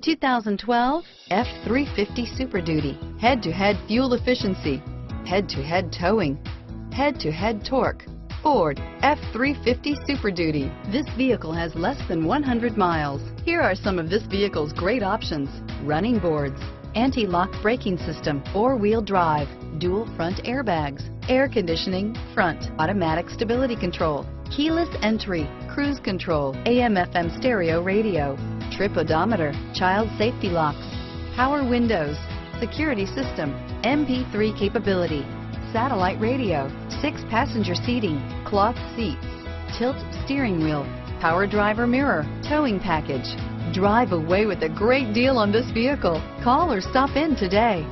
2012 F-350 Super Duty. Head-to-head fuel efficiency, head-to-head towing, head-to-head torque. Ford F-350 Super Duty. This vehicle has less than 100 miles. Here are some of this vehicle's great options: running boards, anti-lock braking system, four-wheel drive, dual front airbags, air conditioning, front, automatic stability control, keyless entry, cruise control, AM/FM stereo radio, trip odometer, child safety locks, power windows, security system, MP3 capability, satellite radio, 6-passenger seating, cloth seats, tilt steering wheel, power driver mirror, towing package. Drive away with a great deal on this vehicle. Call or stop in today.